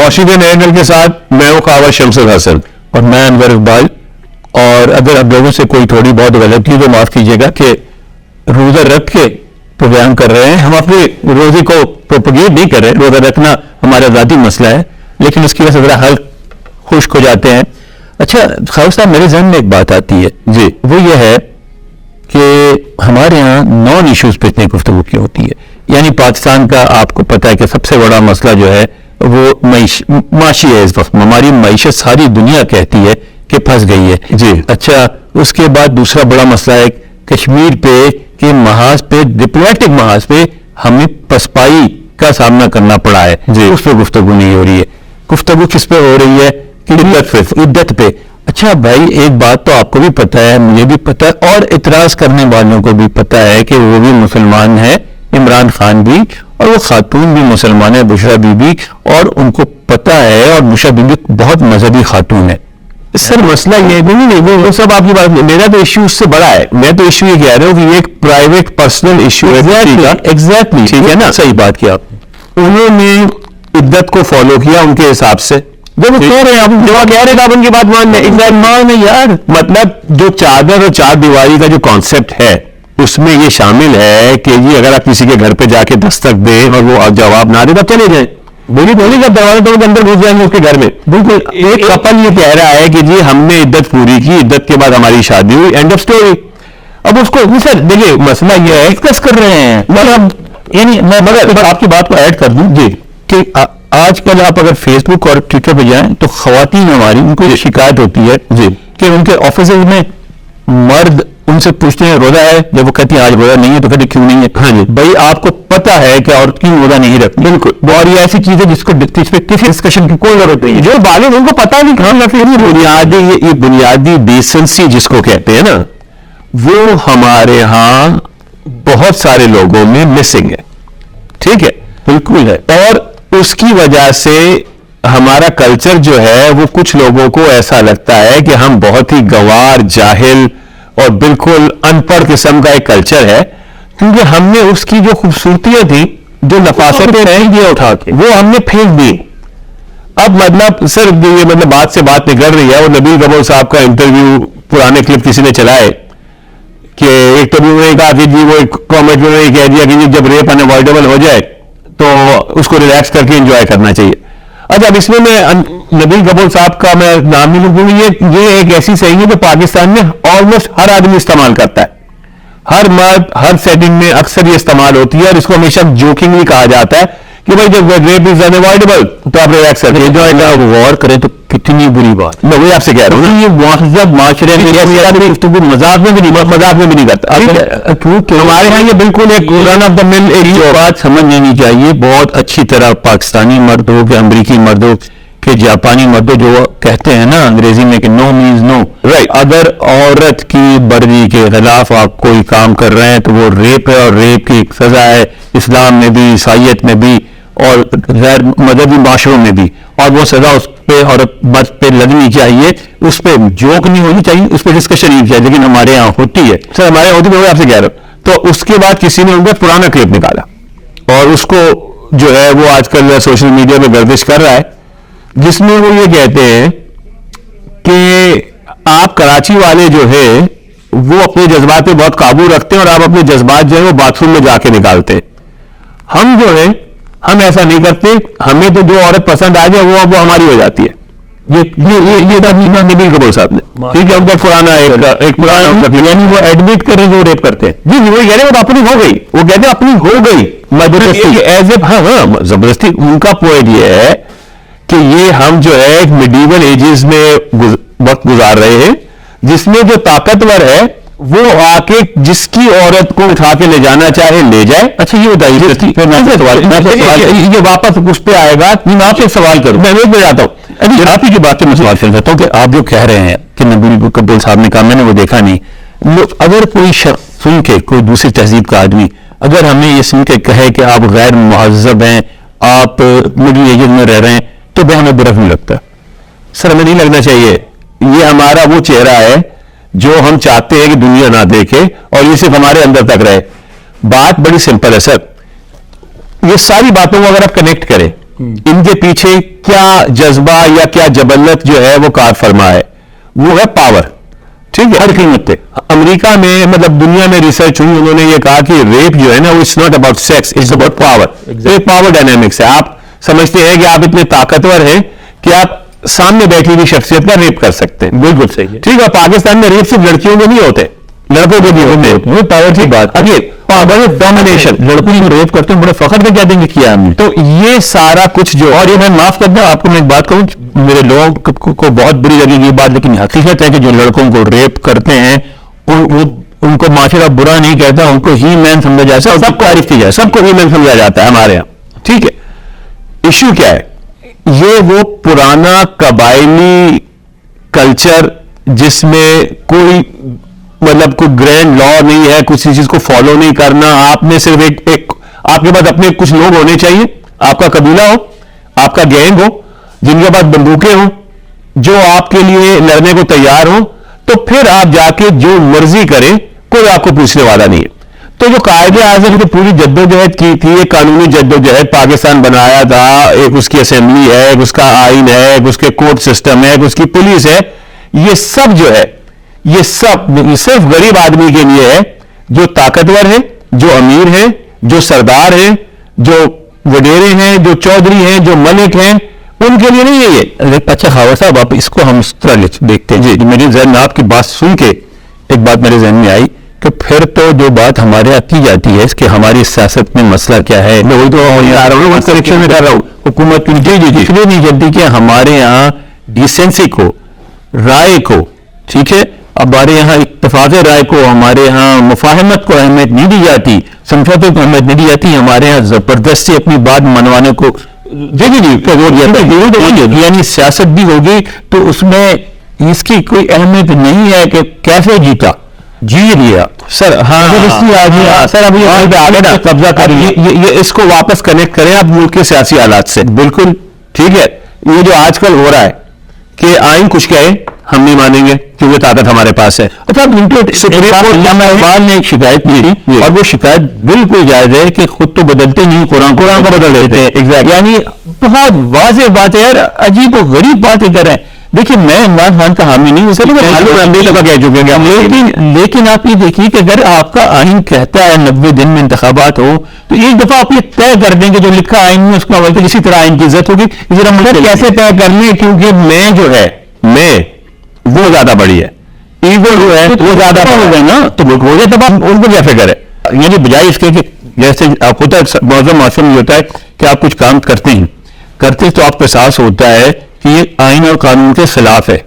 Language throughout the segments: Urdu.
واشنگٹن ایئرٹیل کے ساتھ میں ہوں خاور شمس الحسن اور میں انور اقبال. اور اگر آپ لوگوں سے کوئی تھوڑی بہت غلطی تو معاف کیجیے گا کہ روزہ رکھ کے پروگرام کر رہے ہیں. ہم اپنے روزے کو پروپیگیٹ نہیں کر رہے, روزہ رکھنا ہمارا ذاتی مسئلہ ہے, لیکن اس کی وجہ سے ذرا حل خشک ہو جاتے ہیں. اچھا خاور صاحب, میرے ذہن میں ایک بات آتی ہے جی, وہ یہ ہے کہ ہمارے ہاں نان ایشوز پہ اتنی گفتگو کی ہوتی ہے. یعنی پاکستان کا آپ کو پتا ہے کہ سب سے بڑا مسئلہ جو ہے وہ معاشی ہے. اس وقت ہماری معیشت ساری دنیا کہتی ہے کہ پھنس گئی ہے. جی. اچھا اس کے بعد دوسرا بڑا مسئلہ ہے کشمیر پہ کہ محاذ پہ ڈپلومیٹک محاذ پہ ہمیں پسپائی کا سامنا کرنا پڑا ہے. جی. اس پہ گفتگو نہیں ہو رہی ہے. گفتگو کس پہ ہو رہی ہے؟ عدت پہ. اچھا بھائی ایک بات تو آپ کو بھی پتا ہے, مجھے بھی پتا ہے, اور اعتراض کرنے والوں کو بھی پتا ہے کہ وہ بھی مسلمان ہیں, عمران خان بھی, اور وہ خاتون بھی مسلمان ہے بشرا بی بی, اور ان کو پتا ہے, اور بشرا بی بی بہت مذہبی خاتون ہے. سر مسئلہ یہ نہیں, وہ سب آپ کی بات, میرا تو ایشو اس سے بڑا ہے. میں تو ایشو یہ کہہ رہا ہوں کہ یہ ایک پرائیویٹ پرسنل ایشو ہے. ایگزیکٹلی ٹھیک ہے نا, صحیح بات کیا آپ نے. انہوں نے عدت کو فالو کیا ان کے حساب سے, جو وہ کہہ رہے ہیں, آپ جو کہہ رہے ہیں آپ ان کی بات مان لیں. یار مطلب جو چادر اور چار دیواری کا جو کانسیپٹ ہے اس میں یہ شامل ہے کہ جی اگر آپ کسی کے گھر پہ جا کے دستک دیں اور وہ جواب نہ دے تو چلے جائیں, بولی کا دروازہ تو اندر گھس جائیں گے اس کے گھر میں. بالکل. ایک کپل یہ کہہ رہا ہے کہ جی ہم نے عدت پوری کی, عدت کے بعد ہماری شادی ہوئی, اینڈ آف سٹوری. اب اس کو سر دیکھیے مسئلہ یہ ہے, ڈسکس کر رہے ہیں. یعنی میں مگر آپ کی بات کو ایڈ کر دوں جی, کہ آج کل آپ اگر فیس بک اور ٹویٹر پہ جائیں تو خواتین ہماری, ان کو یہ شکایت ہوتی ہے جی کہ ان کے آفیسز میں مرد ان سے پوچھتے ہیں روزہ ہے, جب وہ کہتی ہیں آج روزہ نہیں ہے تو کہتے کیوں نہیں ہے. ہاں جی بھائی آپ کو پتا ہے کہ عورت کی روزہ نہیں رکھتی. بالکل. اور یہ ایسی چیز ہے جس کو اس پہ کسی ڈسکشن کی کوئی ضرورت نہیں ہے. جو بالغ ان کو پتا نہیں کہاں یہ بنیادی ڈیسنسی جس کو کہتے ہیں نا, وہ ہمارے ہاں بہت سارے لوگوں میں مسنگ ہے. ٹھیک ہے, بالکل ہے. اور اس کی وجہ سے ہمارا کلچر جو ہے وہ کچھ لوگوں کو ایسا لگتا ہے کہ ہم بہت ہی گوار, جاہل اور بالکل ان پڑھ قسم کا ایک کلچر ہے, کیونکہ ہم نے اس کی جو خوبصورتیاں تھیں, جو نفاستیں پھینک دیا اٹھا کے, وہ ہم نے پھینک دی. اب مطلب سر یہ مطلب بات سے بات نکل رہی ہے. وہ نبیل کپور صاحب کا انٹرویو پرانے کلپ کسی نے چلائے کہ ایک انٹرویو میں کہا کہ جی وہ ایک کامنٹ میں کہہ دیا کہ جب ریپ انوائڈیبل ہو جائے تو اس کو ریلیکس کر کے انجوائے کرنا چاہیے. اچھا اب اس میں نبیل کپور صاحب کا میں نام نہیں لوں, یہ ایک ایسی صحیح ہے جو پاکستان میں آلموسٹ ہر آدمی استعمال کرتا ہے, ہر مرد ہر سیٹنگ میں اکثر یہ استعمال ہوتی ہے, اور اس کو ہمیشہ جوکنگلی کہا جاتا ہے کہ بھائی جب ریپ از انوائڈیبل تو آپ ریلیکس کریں. جو غور کریں تو کتنی بری بات. میں وہی آپ سے کہہ رہا ہوں, یہ مہذب معاشرے میں گفتگو مذاق میں بھی نہیں کرتا. ہمارے یہاں یہ بالکل ایک رن آف دا مل ایک بات سمجھ لینی چاہیے بہت اچھی طرح, پاکستانی مرد ہو کہ امریکی مرد ہو کہ جاپانی مرد ہو, جو کہتے ہیں نا انگریزی میں کہ نو مینز نو. اگر عورت کی مرضی کے خلاف آپ کوئی کام کر رہے ہیں تو وہ ریپ ہے, اور ریپ کی ایک سزا ہے اسلام میں بھی, عیسائیت میں بھی, اور غیر مذہبی معاشروں میں بھی, اور وہ سزا اس پہ عورت مرد پہ لگنی چاہیے. اس پہ جوک نہیں ہونی چاہیے, اس پہ ڈسکشن نہیں چاہیے, لیکن ہمارے یہاں ہوتی ہے. سر ہمارے یہاں ہوتی ہے, آپ سے کہہ رہا ہوں. تو اس کے بعد کسی نے ان کا پرانا کلپ نکالا اور اس کو جو ہے وہ آج کل سوشل میڈیا پہ گردش کر رہا ہے, جس میں وہ یہ کہتے ہیں کہ آپ کراچی والے جو ہے وہ اپنے جذبات پہ بہت قابو رکھتے ہیں, اور آپ اپنے جذبات جو ہے وہ باتھ روم میں جا کے نکالتے ہیں. ہم جو ہے ہم ایسا نہیں کرتے, ہمیں تو جو عورت پسند آ جائے وہ ہماری ہو جاتی ہے. یہ نبیل کپور صاحب نے, ٹھیک ہے, ان کا پرانا ایک پرانا, یعنی وہ ایڈمٹ کریں جو ریپ کرتے ہیں. جی وہ کہہ رہے ہیں وہ اپنی ہو گئی, وہ کہتے ہیں اپنی ہو گئی ایز اے, ہاں زبردستی. ان کا پوائنٹ یہ ہے کہ یہ ہم جو ہے ایک میڈیول ایجز میں وقت گزار رہے ہیں, جس میں جو طاقتور ہے وہ آ کے جس کی عورت کو اٹھا کے لے جانا چاہے لے جائے. اچھا یہ بتائیے, یہ واپس اس پہ آئے گا. میں آپ سے سوال کروں, میں ایک جاتا ہوں آپ ہی کی بات سے میں سوال کرنا چاہتا ہوں کہ آپ جو کہہ رہے ہیں کہ نبیل کپور صاحب نے کہا, میں نے وہ دیکھا نہیں. اگر کوئی شخص سن کے, کوئی دوسری تہذیب کا آدمی اگر ہمیں یہ سن کے کہے کہ آپ غیر مہذب ہیں, آپ مڈل ایجز میں رہ رہے ہیں, تو وہ ہمیں برا نہیں لگتا. سر ہمیں نہیں لگنا چاہیے. یہ ہمارا وہ چہرہ ہے جو ہم چاہتے ہیں کہ دنیا نہ دیکھے, اور یہ صرف ہمارے اندر تک رہے. بات بڑی سمپل ہے سر, یہ ساری باتوں کو اگر آپ کنیکٹ کریں, ان کے پیچھے کیا جذبہ یا کیا جبلت جو ہے وہ کار فرما ہے، وہ ہے پاور. ٹھیک ہے، ہر قیمت پہ. امریکہ میں مطلب دنیا میں ریسرچ ہوئی، انہوں نے یہ کہا کہ ریپ جو ہے نا وہ it's not about sex, it's about power. ایک پاور ڈائنامکس ہے. آپ سمجھتے ہیں کہ آپ اتنے طاقتور ہیں کہ آپ سامنے بیٹھی ہوئی شخصیت کا ریپ کر سکتے ہیں. بالکل صحیح ہے. ٹھیک ہے، پاکستان میں ریپ صرف لڑکیوں کے نہیں ہوتے، لڑکوں کے بھی ہوتے ہیں. وہ پاور کی بات. اب یہ پاور ڈومینیشن، لڑکوں کو ریپ کرتے ہیں، بڑے فخر کے کہہ دیں گے کیا ہم نے. تو یہ سارا کچھ جو، اور یہ میں معاف کر دوں آپ کو، میں ایک بات کہوں، میرے لوگوں کو بہت بری لگے گی یہ بات، لیکن حقیقت ہے کہ جو لڑکوں کو ریپ کرتے ہیں ان کو معاشرہ برا نہیں کہتا، ان کو ہی مین سمجھا جاتا ہے، سب کو تعریف کی جائے، سب کو ہی مین سمجھا جاتا ہے ہمارے یہاں. ٹھیک ہے، ایشو کیا ہے؟ یہ وہ پرانا قبائلی کلچر جس میں کوئی مطلب کوئی گرینڈ لا نہیں ہے، کسی چیز کو فالو نہیں کرنا. آپ نے صرف ایک آپ کے پاس اپنے کچھ لوگ ہونے چاہیے، آپ کا قبیلہ ہو، آپ کا گینگ ہو، جن کے پاس بندوقیں ہوں، جو آپ کے لیے لڑنے کو تیار ہوں، تو پھر آپ جا کے جو مرضی کریں، کوئی آپ کو پوچھنے والا نہیں ہے. تو جو قائد اعظم نے پوری جدوجہد کی تھی، ایک قانونی جدوجہد، پاکستان بنایا تھا، ایک اس کی اسمبلی ہے، ایک اس کا آئین ہے، ایک اس کے کورٹ سسٹم ہے، ایک اس کی پولیس ہے، یہ سب جو ہے یہ سب صرف غریب آدمی کے لیے ہے، جو طاقتور ہے، جو امیر ہے، جو سردار ہیں، جو وڈیرے ہیں، جو چودھری ہیں، جو ملک ہیں، ان کے لیے نہیں ہے یہ. اچھا خاور صاحب، آپ اس کو ہم اس طرح دیکھتے ہیں. جی، میرے ذہن میں آپ کی بات سن کے ایک بات میرے ذہن میں آئی کہ پھر تو جو بات ہمارے یہاں کی جاتی ہے کہ ہماری سیاست میں مسئلہ کیا ہے، میں وہی تو آ رہا ہوں، کریکشن میں کر رہا ہوں. حکومت جی اس لیے نہیں چلتی کہ ہمارے یہاں ڈیسنسی کو، رائے کو، ٹھیک ہے، ہمارے یہاں اتفاق رائے کو، ہمارے یہاں مفاہمت کو اہمیت نہیں دی جاتی، سمجھوتے کو اہمیت نہیں دی جاتی. ہمارے یہاں زبردستی اپنی بات منوانے کو یعنی سیاست بھی ہوگی تو اس میں اس کی کوئی اہمیت نہیں ہے کہ کیسے جیتا، جی لیا سر. ہاں سر، اب یہ قبضہ کر یہ اس کو واپس کنیکٹ کریں آپ ملک کے سیاسی حالات سے. بالکل ٹھیک ہے. یہ جو آج کل ہو رہا ہے کہ آئین کچھ کہے ہم نہیں مانیں گے کیونکہ طاقت ہمارے پاس ہے. اچھا، سپریم کورٹ نے ایک شکایت کی تھی اور وہ شکایت بالکل جائز ہے کہ خود تو بدلتے نہیں، قرآن کو بدل دیتے ہیں. یعنی بہت واضح بات ہے یار، عجیب و غریب باتیں کر رہے ہیں. دیکھیے، میں عمران خان کا حامی نہیں ہوں، لیکن آپ یہ دیکھیے کہ اگر آپ کا آئین کہتا ہے 90 دن میں انتخابات ہو تو ایک دفعہ آپ یہ طے کر دیں کہ جو لکھا آئین میں اس کا عمل اسی طرح آئین کی عزت ہوگی. ذرا مجھے کیسے طے کر لیں؟ کیونکہ میں جو ہے وہ زیادہ بڑی ہے، ایگو جو ہے وہ زیادہ ہو گئے نا، تو ہو جائے تب آپ ان کو کیا فکر ہے. یعنی بجائے اس کے کہ جیسے آپ ہوتا ہے معظم معاشرے میں ہوتا ہے کہ آپ کچھ کام کرتے تو آپ کو احساس ہوتا ہے کہ یہ آئین اور قانون کے خلاف ہے.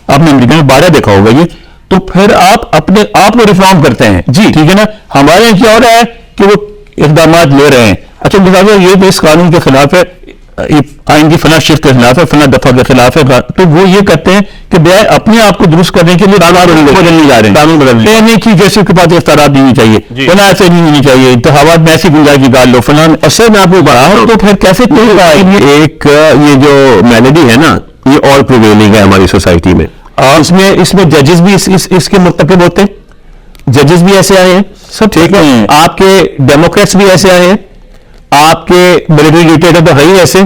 آپ نے امریکہ میں 12 دیکھا ہوگا یہ، تو پھر آپ اپنے آپ کو ریفارم کرتے ہیں. جی ٹھیک ہے نا. ہمارے یہاں کیا ہو رہا ہے کہ وہ اقدامات لے رہے ہیں. اچھا مثال یہ تو اس قانون کے خلاف ہے، آئین کی فلاں شرط کے خلاف ہے، فلاں دفعہ کے خلاف ہے، تو وہ یہ کرتے ہیں کہ بجائے اپنے آپ کو درست کرنے کے لیے بدلنے جا رہے ہیں. قانون بدلنے نہیں کی جیسے کے پاس اختیارات نہیں ہونی چاہیے، فلاں ایسے نہیں ہونی چاہیے، انتخابات میں ایسی گنجائش نکال لو فلاں. اصل میں آپ کو بڑھا تو پھر کیسے ایک یہ جو میلڈی ہے نا، یہ آل پریویلنگ ہے ہماری سوسائٹی میں. اس میں ججز بھی اس کے مرتکب ہوتے ہیں، ججز بھی ایسے آئے ہیں سب. ٹھیک ہے، آپ کے ڈیموکریٹس بھی ایسے آئے ہیں، آپ کے ملٹری ڈکٹیٹر تو ہے ہی ایسے.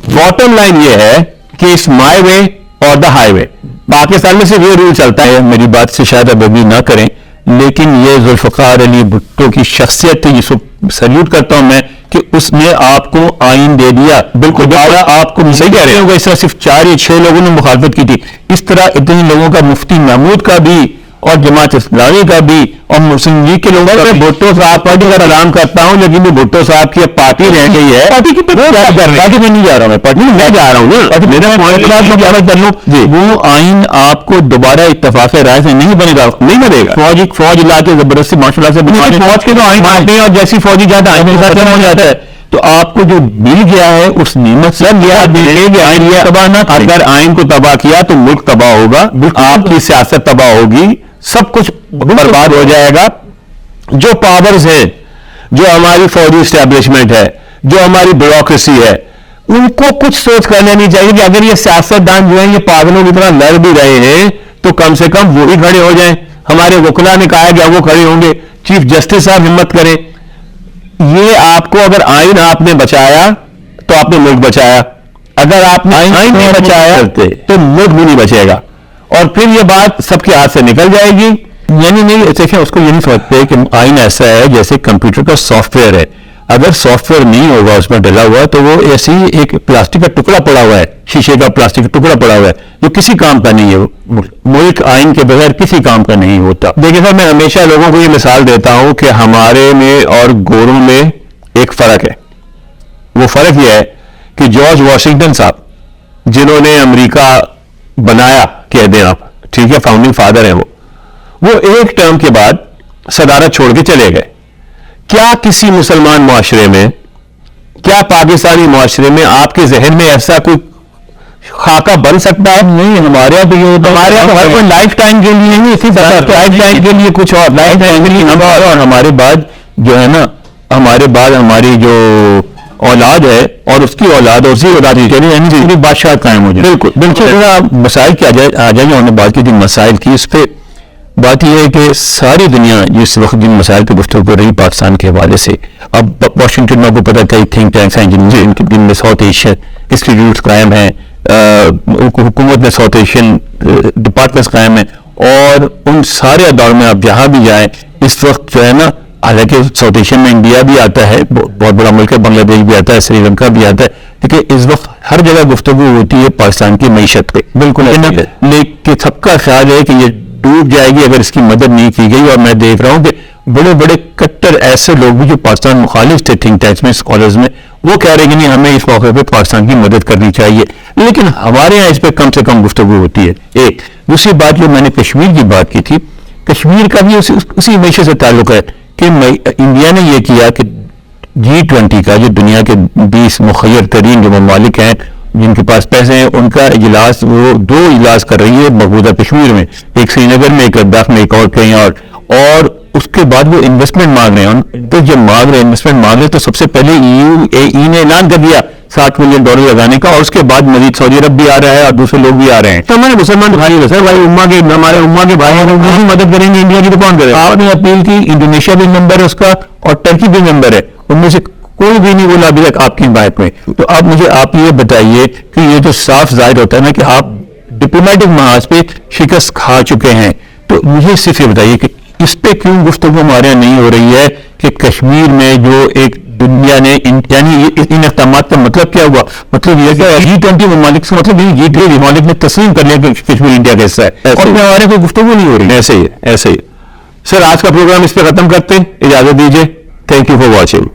باٹم لائن یہ ہے کہ اس مائی وے اور دا ہائی وے. پاکستان میں صرف یہ رول چلتا ہے. میری بات سے شاید اب ابھی نہ کریں، لیکن یہ ذوالفقار علی بھٹو کی شخصیت تھی جس کو سلیوٹ کرتا ہوں میں کہ اس نے آپ کو آئین دے دیا. بالکل آپ کو صحیح کہہ رہے ہوگا. اس طرح صرف 4 یا 6 لوگوں نے مخالفت کی تھی. اس طرح اتنے لوگوں کا مفتی محمود کا بھی اور جماعت اسلامی کا بھی اور مسلم لیگ کے لوگوں کا. بھٹو صاحب پارٹی کا سلام کرتا ہوں، لیکن بھٹو صاحب کی اب پارٹی رہ گئی ہے. پارٹی کی پارٹی میں نہیں جا رہا ہوں، میں پارٹی میں جا رہا ہوں. میرا پوائنٹ کر لوں، وہ آئین آپ کو دوبارہ اتفاق رائے سے نہیں بنے گا، نہیں بنے گا. فوج لا کے زبردستی ماشاء اللہ سے فوج کے تو آئین مانتے ہیں، اور جیسی فوجی جاتا ہے آئین کے ساتھ ہو جاتا ہے. تو آپ کو جو مل گیا ہے اس نعمت سے اگر آئین کو تباہ کیا تو ملک تباہ ہوگا، آپ کی سیاست تباہ ہوگی، سب کچھ برباد ہو جائے گا. جو پاورز ہیں، جو ہماری فوجی اسٹیبلشمنٹ ہے، جو ہماری بیوروکریسی ہے، ان کو کچھ سوچ کرنا نہیں چاہیے کہ اگر یہ سیاستدان جو ہیں یہ پاگلوں کی طرح لڑ بھی رہے ہیں تو کم سے کم وہ بھی کھڑے ہو جائیں. ہمارے وکلا نے کہا کہ وہ کھڑے ہوں گے. چیف جسٹس صاحب ہمت کریں. یہ آپ کو اگر آئین آپ نے بچایا تو تو آپ نے ملک بچایا, اگر آپ نے آئین نہیں بچایا تو ملک بھی نہیں بچے گا, اور پھر یہ بات سب کے ہاتھ سے نکل جائے گی. یعنی نہیں دیکھیں, اس کو یہ نہیں سمجھتے کہ آئین ایسا ہے جیسے کمپیوٹر کا سافٹ ویئر ہے, اگر سافٹ ویئر نہیں ہوگا اس میں ڈلا ہوا تو وہ ایسی ایک پلاسٹک کا ٹکڑا پڑا ہوا ہے, شیشے کا پلاسٹک کا ٹکڑا پڑا ہوا ہے جو کسی کام کا نہیں ہے. ملک آئین کے بغیر کسی کام کا نہیں ہوتا. دیکھیں سر, میں ہمیشہ لوگوں کو یہ مثال دیتا ہوں کہ ہمارے میں اور گوروں میں ایک فرق ہے. وہ فرق یہ ہے کہ جارج واشنگٹن صاحب, جنہوں نے امریکہ بنایا, کہہ دیں آپ, ٹھیک ہے, فاؤنڈنگ فادر ہیں وہ ایک ٹرم کے بعد صدارت چھوڑ کے چلے گئے. کیا کسی مسلمان معاشرے میں, کیا پاکستانی معاشرے میں آپ کے ذہن میں ایسا کوئی خاکہ بن سکتا ہے؟ نہیں, ہمارے یہاں تو یہ ہوتا ہے, ہمارے یہاں تو ہر کوئی لائف ٹائم کے لیے نہیں, اسی طرح لائف ٹائم کے لیے کچھ اور, لائف ٹائم کے لیے اور ہمارے بعد جو ہے نا, ہمارے بعد ہماری جو اولاد ہے اور اس کی اولاد اور اسی اولاد کے لیے یعنی بادشاہ قائم ہو جائے. بالکل بالکل. مسائل کی آ جائیں, ہم نے بات کی تھی مسائل کی, اس پہ بات یہ ہے کہ ساری دنیا جس وقت جن مسائل پہ گفتگو کر رہی پاکستان کے حوالے سے, اب واشنگٹن میں آپ کو پتہ کئی تھنک ٹینکس ہیں جن میں ساؤتھ ایشین انسٹیٹیوٹس قائم ہیں, حکومت میں ساؤتھ ایشین ڈپارٹمنٹس قائم ہیں, اور ان سارے اداروں میں آپ جہاں بھی جائیں اس وقت جو ہے نا, حالانکہ ساؤتھ ایشین میں انڈیا بھی آتا ہے, بہت بڑا ملک ہے, بنگلہ دیش بھی آتا ہے, سری لنکا بھی آتا ہے, لیکن اس وقت ہر جگہ گفتگو ہوتی ہے پاکستان کی معیشت پہ. بالکل, لیکن سب کا خیال ہے کہ یہ ڈوب جائے گی اگر اس کی مدد نہیں کی گئی. اور میں دیکھ رہا ہوں کہ بڑے بڑے کٹر ایسے لوگ بھی جو پاکستان مخالف تھے تھنک ٹینکس میں, اسکالرز میں, وہ کہہ رہے ہیں کہ نہیں ہمیں اس موقع پہ پاکستان کی مدد کرنی چاہیے, لیکن ہمارے یہاں اس پہ کم سے کم گفتگو ہوتی ہے. ایک دوسری بات جو میں نے کشمیر کی بات کی تھی, کشمیر کا بھی اسی معیشت سے تعلق ہے کہ انڈیا نے یہ کیا کہ G20 کا جو دنیا کے 20 مخیر ترین جو ممالک ہیں جن کے پاس پیسے ہیں, ان کا اجلاس وہ 2 اجلاس کر رہی ہے مقبوضہ کشمیر میں, ایک سری نگر میں, ایک لداخ میں, ایک اور کہیں اور اس کے بعد وہ انویسٹمنٹ مانگ رہے ہیں. تو جب انویسٹمنٹ مانگ رہے ہیں تو سب سے پہلے UAE نے اعلان کر دیا $60 ملین لگانے کا, اور اس کے بعد مزید سعودی عرب بھی آ رہا ہے اور دوسرے لوگ بھی آ رہے ہیں. تو ہمارے مسلمان بھائی ہیں سر, بھائی ہمارے امہ کے بھائی ہیں, وہ مدد کریں گے انڈیا کی, تو کون کرے. آپ نے اپیل کی, انڈونیشیا بھی ممبر ہے اس کا اور ٹرکی بھی ممبر ہے, ان میں سے کوئی بھی نہیں بولا ابھی تک آپ کی بات میں. تو اب مجھے آپ یہ بتائیے کہ یہ جو صاف ظاہر ہوتا ہے نا کہ آپ ڈپلومیٹک محاذ پہ شکست کھا چکے ہیں, تو مجھے صرف یہ بتائیے کہ اس پہ کیوں گفتگو ہمارے یہاں نہیں ہو رہی ہے کہ کشمیر میں جو ایک دنیا نے یعنی ان اقدامات کا مطلب کیا ہوا, مطلب یہ کہ G20 ممالک سے مطلب G20 ممالک نے تسلیم کر لیا کہ کشمیر انڈیا کا حصہ ہے, اور ہمارے کوئی گفتگو نہیں ہو رہی. ایسے ہی سر, آج کا پروگرام اس پہ ختم کرتے ہیں, اجازت دیجیے. Thank you for watching.